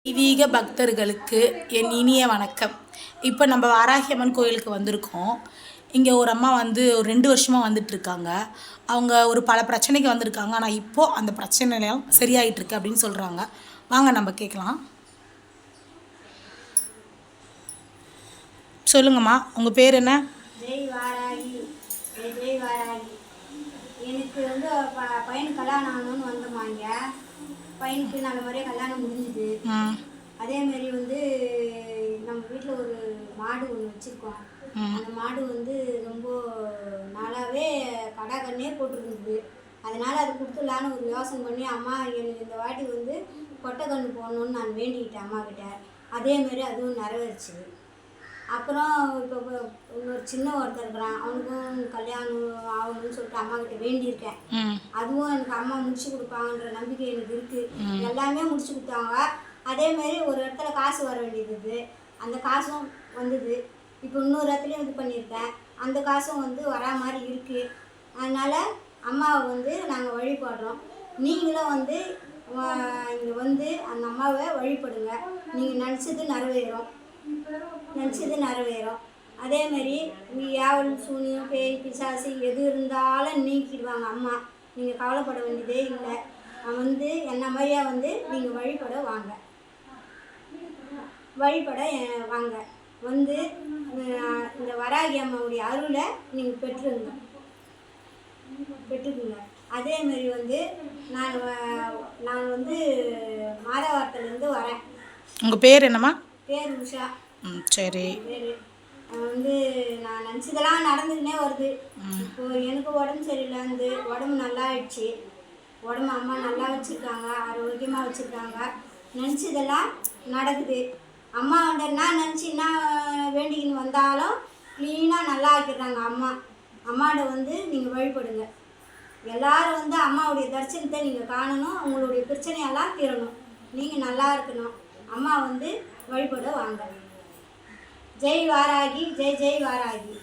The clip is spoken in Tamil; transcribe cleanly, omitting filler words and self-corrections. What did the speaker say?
தெய்வீக பக்தர்களுக்கு என் இனிய வணக்கம். இப்போ நம்ம வாராகி அம்மன் கோயிலுக்கு வந்திருக்கோம். இங்கே ஒரு அம்மா ஒரு 2 வருஷமாக வந்துட்டுருக்காங்க. அவங்க ஒரு பல பிரச்சனைக்கு வந்திருக்காங்க. ஆனால் இப்போது அந்த பிரச்சனைலாம் சரியாயிட்டிருக்கு அப்படின்னு சொல்கிறாங்க. வாங்க நம்ம கேட்கலாம். சொல்லுங்கம்மா, உங்கள் பேர் என்ன? ஜெய் வாராகி. ஜெய் வாராகி. எனக்கு பையனுக்கு கல்யாணம் ஆகணும்னு வந்தோமாங்க. பையனுக்கு நல்ல முறையாக கல்யாணம் முடிஞ்சுது. அதேமாரி நம்ம வீட்டில் ஒரு மாடு ஒன்று வச்சுருக்கோம். அந்த மாடு ரொம்ப நாளாகவே கடாக்கண்ணே போட்டுருந்தது. அதனால் அது கொடுத்துடலான்னு ஒரு யோசனை பண்ணி, அம்மா எனக்கு இந்த வாட்டி கொட்டை கன்று போடணுன்னு நான் வேண்டிக்கிட்டேன் அம்மாக்கிட்ட. அதேமாரி அதுவும் நிறைவேறிச்சு. அப்புறம் இப்போ இன்னொரு சின்ன ஒருத்தர் இருக்கிறான், அவனுக்கும் கல்யாணம் ஆகணும்னு சொல்லிட்டு அம்மாக்கிட்ட வேண்டியிருக்கேன். அதுவும் எனக்கு அம்மா முடிச்சு கொடுப்பாங்கன்ற நம்பிக்கை எனக்கு இருக்குது. எல்லாமே முடிச்சு கொடுத்தாங்க. அதேமாரி ஒரு இடத்துல காசு வர வேண்டியது, அந்த காசும் வந்தது. இப்போ இன்னொரு இடத்துலையும் இது பண்ணியிருக்கேன், அந்த காசும் வரா மாதிரி இருக்குது. அதனால் அம்மாவை நாங்கள் வழிபடுறோம். நீங்களும் இங்கே அந்த அம்மாவை வழிபடுங்க. நீங்கள் நினச்சது நிறைவேறும். அதேமாரி இங்கே யாவல் சூனியம் பேய் பிசாசு எது இருந்தாலும் நீக்கிடுவாங்க அம்மா. நீங்கள் கவலைப்பட வேண்டியதே இல்லை. என்ன மாதிரியாக நீங்கள் வழிபட வாங்க. இந்த வராகி அம்மாவுடைய அருளை நீங்கள் பெற்றுக்குங்க. அதேமாரி நான் மாதவரத்துலேருந்து வரேன். உங்கள் பேர் என்னம்மா? பேர் உஷா. சரி. நான் நினச்சதெல்லாம் நடந்துக்கினே வருது. இப்போது எனக்கு உடம்பு சரியில்லை, உடம்பு நல்லா ஆயிடுச்சு. உடம்பு அம்மா நல்லா வச்சுருக்காங்க, ஆரோக்கியமாக வச்சுருக்காங்க. நினச்சதெல்லாம் நடக்குது. அம்மா நான் நினச்சின்னா வேண்டிக்கின்னு வந்தாலும் க்ளீனாக நல்லா ஆக்கிடுறாங்க அம்மா. அம்மாட்ட நீங்கள் வழிபடுங்க. எல்லோரும் அம்மாவுடைய தரிசனத்தை நீங்கள் காணணும். உங்களுடைய பிரச்சனையெல்லாம் தீரணும். நீங்கள் நல்லா இருக்கணும். அம்மா வழிபட வாங்க. ஜெய் வாராகி. ஜெய் ஜெய் வாராகி.